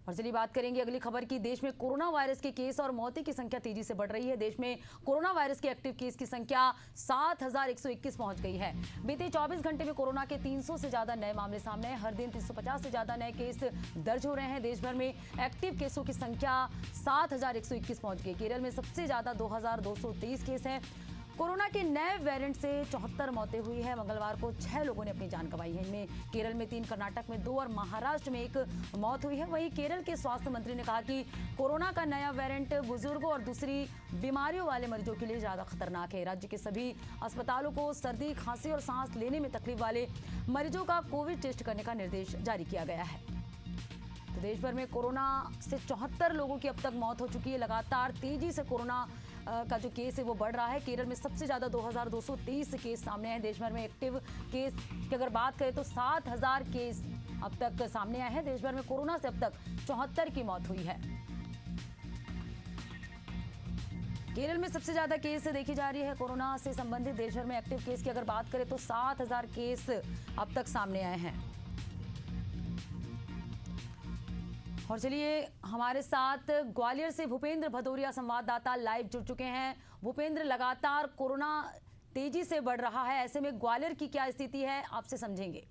और चलिए बात करेंगे अगली खबर की। देश में कोरोना वायरस के केस और मौतें की संख्या तेजी से बढ़ रही है। देश में कोरोना वायरस के एक्टिव केस की संख्या 7,121 पहुंच गई है। बीते 24 घंटे में कोरोना के 300 से ज्यादा नए मामले सामने आए। हर दिन 350 से ज्यादा नए केस दर्ज हो रहे हैं। देश भर में एक्टिव केसों की संख्या 7,121 पहुंच गई। केरल में सबसे ज्यादा 2,223 केस हैं। कोरोना के नए वेरिएंट से 74 मौतें हुई है। मंगलवार को 6 लोगों ने अपनी जान गंवाई है। इनमें केरल में 3, कर्नाटक में 2 और महाराष्ट्र में 1 मौत हुई है। वहीं केरल के स्वास्थ्य मंत्री ने कहा कि कोरोना का नया वेरिएंट बुजुर्गों और दूसरी बीमारियों वाले मरीजों के लिए ज्यादा खतरनाक है। राज्य के सभी अस्पतालों को सर्दी, खांसी और सांस लेने में तकलीफ वाले मरीजों का कोविड टेस्ट करने का निर्देश जारी किया गया है। तो देश भर में कोरोना से 74 लोगों की अब तक मौत हो चुकी है। लगातार तेजी से कोरोना का जो केस है वो बढ़ रहा है। केरल में सबसे ज्यादा 2,223 केस सामने आए। देश भर में एक्टिव केस की अगर बात करें तो 7,000 केस अब तक सामने आए हैं। देश भर में कोरोना से अब तक 74 की मौत हुई है। केरल में सबसे ज्यादा केस देखी जा रही है कोरोना से संबंधित। देश भर में एक्टिव केस की अगर बात करें तो 7,000 केस अब तक सामने आए हैं। और चलिए हमारे साथ ग्वालियर से भूपेंद्र भदौरिया संवाददाता लाइव जुड़ चुके हैं। भूपेंद्र, लगातार कोरोना तेजी से बढ़ रहा है, ऐसे में ग्वालियर की क्या स्थिति है, आपसे समझेंगे।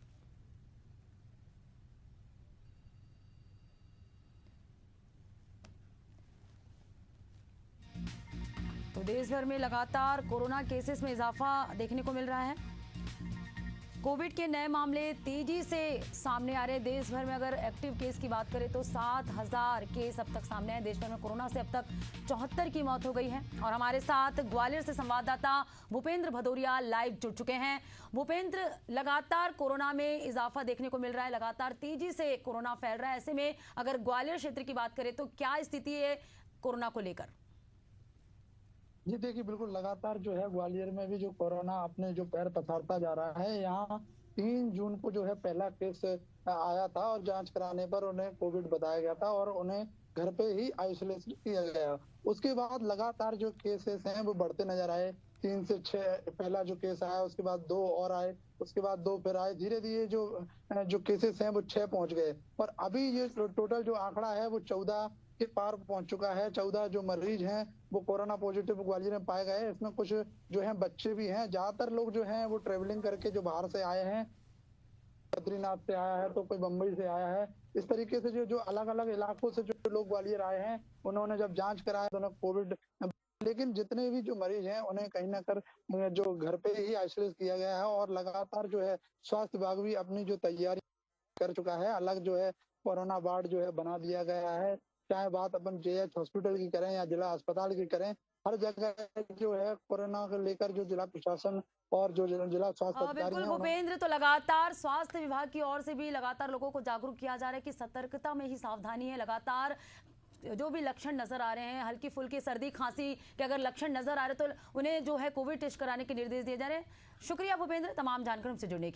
तो देश भर में लगातार कोरोना केसेस में इजाफा देखने को मिल रहा है। कोविड के नए मामले तेजी से सामने आ रहे हैं। देश भर में अगर एक्टिव केस की बात करें तो 7,000 केस अब तक सामने आए। देश भर में कोरोना से अब तक 74 की मौत हो गई है। और हमारे साथ ग्वालियर से संवाददाता भूपेंद्र भदौरिया लाइव जुड़ चुके हैं। भूपेंद्र, लगातार कोरोना में इजाफा देखने को मिल रहा है, लगातार तेजी से कोरोना फैल रहा है। ऐसे में अगर ग्वालियर क्षेत्र की बात करें तो क्या स्थिति है कोरोना को लेकर? जी देखिए, बिल्कुल लगातार जो है ग्वालियर में भी जो कोरोना अपने जो पैर पसारता जा रहा है। यहाँ 3 जून को जो है पहला केस आया था और जांच कराने पर उन्हें कोविड बताया गया था और उन्हें घर पे ही आइसोलेशन किया गया। उसके बाद लगातार जो केसेस हैं वो बढ़ते नजर आए। 3 से 6 पहला जो केस आया, उसके बाद 2 और आए, उसके बाद 2 फिर आए। धीरे धीरे जो केसेस हैं वो 6 पहुंच गए और अभी ये टोटल जो आंकड़ा है वो 14 के पार पहुंच चुका है। 14 जो मरीज हैं वो कोरोना पॉजिटिव ग्वालियर में पाए गए। इसमें कुछ जो है बच्चे भी हैं। ज्यादातर लोग जो हैं वो ट्रेवलिंग करके जो बाहर से आए हैं, बद्रीनाथ से आया है तो कोई बम्बई से आया है। इस तरीके से जो अलग अलग इलाकों से जो लोग ग्वालियर आए हैं, उन्होंने जब जांच कराया तो उन्हें कोविड, लेकिन जितने भी जो मरीज हैं उन्हें कहीं ना कर जो घर पे ही आइसोलेट किया गया है। और लगातार जो है स्वास्थ्य विभाग भी अपनी जो तैयारी कर चुका है। अलग जो है कोरोना वार्ड जो है बना दिया गया है। चाहे बात अपन जेएच हॉस्पिटल की करें या जिला अस्पताल की करें, हर जगह जो है कोरोना को लेकर जो जिला प्रशासन और जो जिला स्वास्थ्य अधिकारी बिल्कुल हैं भूपेंद्र, तो लगातार स्वास्थ्य विभाग की ओर से भी लगातार लोगों को जागरूक किया जा रहा है कि सतर्कता में ही सावधानी है। लगातार जो भी लक्षण नजर आ रहे हैं, हल्की फुल्की सर्दी खांसी के अगर लक्षण नजर आ रहे तो उन्हें जो है कोविड टेस्ट कराने के निर्देश दिए जा रहे हैं। शुक्रिया भूपेंद्र, तमाम जानकारी हमसे जुड़ने के लिए।